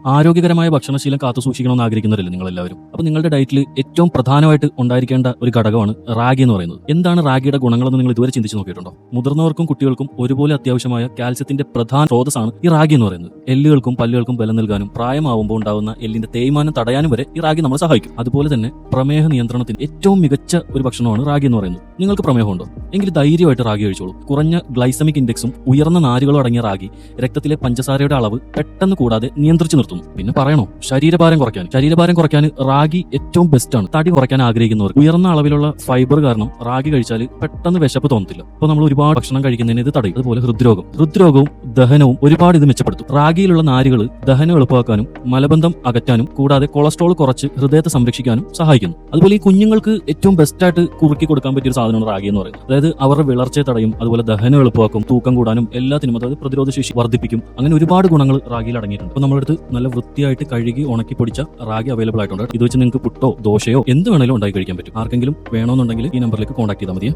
ആരോഗ്യകരമായ ഭക്ഷണശീലം കാത്തു സൂക്ഷിക്കണമെന്ന് ആഗ്രഹിക്കുന്നവരല്ലേ നിങ്ങളെല്ലാവരും. അപ്പോൾ നിങ്ങളുടെ ഡയറ്റിൽ ഏറ്റവും പ്രധാനമായിട്ട് ഉണ്ടായിരിക്കേണ്ട ഒരു ഘടകമാണ് റാഗി എന്ന് പറയുന്നത്. എന്താണ് റാഗിയുടെ ഗുണങ്ങളെന്ന് നിങ്ങൾ ഇതുവരെ ചിന്തിച്ച് നോക്കിയിട്ടുണ്ടോ? മുതിർന്നവർക്കും കുട്ടികൾക്കും ഒരുപോലെ അത്യാവശ്യമായ കാൽസ്യത്തിന്റെ പ്രധാന സ്രോതസ്സാണ് ഈ റാഗി എന്ന് പറയുന്നത്. എല്ലുകൾക്കും പല്ലുകൾക്കും ബലം നൽകാനും പ്രായമാവുമ്പോൾ ഉണ്ടാകുന്ന എല്ലിന്റെ തേയ്മാനം തടയാനും വരെ ഈ റാഗി നമ്മളെ സഹായിക്കും. അതുപോലെ തന്നെ പ്രമേഹ നിയന്ത്രണത്തിന് ഏറ്റവും മികച്ച ഒരു ഭക്ഷണമാണ് റാഗി എന്ന് പറയുന്നത്. നിങ്ങൾക്ക് പ്രമേഹമുണ്ടോ? എങ്കിൽ ധൈര്യമായിട്ട് റാഗി കഴിച്ചോളൂ. കുറഞ്ഞ ഗ്ലൈസമിക് ഇൻഡെക്സും ഉയർന്ന നാരുകളും അടങ്ങിയ റാഗി രക്തത്തിലെ പഞ്ചസാരയുടെ അളവ് പെട്ടെന്ന് കൂടാതെ നിയന്ത്രിച്ചു നിർത്തുന്നു. പിന്നെ പറയണോ, ശരീരഭാരം കുറയ്ക്കാൻ റാഗി ഏറ്റവും ബെസ്റ്റ് ആണ്. തടി കുറയ്ക്കാൻ ആഗ്രഹിക്കുന്നവർ ഉയർന്ന അളവിലുള്ള ഫൈബർ കാരണം റാഗി കഴിച്ചാൽ പെട്ടെന്ന് വിശപ്പ് തോന്നത്തില്ല. അപ്പോൾ നമ്മൾ ഒരുപാട് ഭക്ഷണം കഴിക്കുന്നതിന് ഇത് തടയും. അതുപോലെ ഹൃദ്രോഗവും ദഹനവും ഒരുപാട് ഇത് മെച്ചപ്പെടുത്തും. റാഗിയിലുള്ള നാരുകൾ ദഹനം എളുപ്പമാക്കാനും മലബന്ധം അകറ്റാനും കൂടാതെ കൊളസ്ട്രോൾ കുറച്ച് ഹൃദയത്തെ സംരക്ഷിക്കാനും സഹായിക്കുന്നു. അതുപോലെ ഈ കുഞ്ഞുങ്ങൾക്ക് ഏറ്റവും ബെസ്റ്റ് ആയിട്ട് കുറുക്കി കൊടുക്കാൻ പറ്റിയ ഒരു സാധനമാണ് റാഗി എന്ന് പറയുന്നത്. അതായത് അവരുടെ വിളർച്ചയെ തടയും, അതുപോലെ ദഹനം എളുപ്പമാക്കും, തൂക്കം കൂടാനും എല്ലാത്തിനും, അതായത് പ്രതിരോധ ശേഷി വർദ്ധിപ്പിക്കും. അങ്ങനെ ഒരുപാട് ഗുണങ്ങൾ റാഗിയിൽ അടങ്ങിയിട്ടുണ്ട്. അപ്പോൾ നമ്മളടുത്ത് നല്ല വൃത്തിയായിട്ട് കഴുകി ഉണക്കി പൊടിച്ച റാഗി അവൈലബിൾ ആയിട്ടുണ്ട്. ഇത് വെച്ച് നിങ്ങൾക്ക് പുട്ടോ ദോശയോ എന്ത് വേണേലും ഉണ്ടാക്കി കഴിക്കാൻ പറ്റും. ആർക്കെങ്കിലും വേണമെന്നുണ്ടെങ്കിൽ ഈ നമ്പറിലേക്ക് കോൺടാക്ട് ചെയ്താൽ മതി.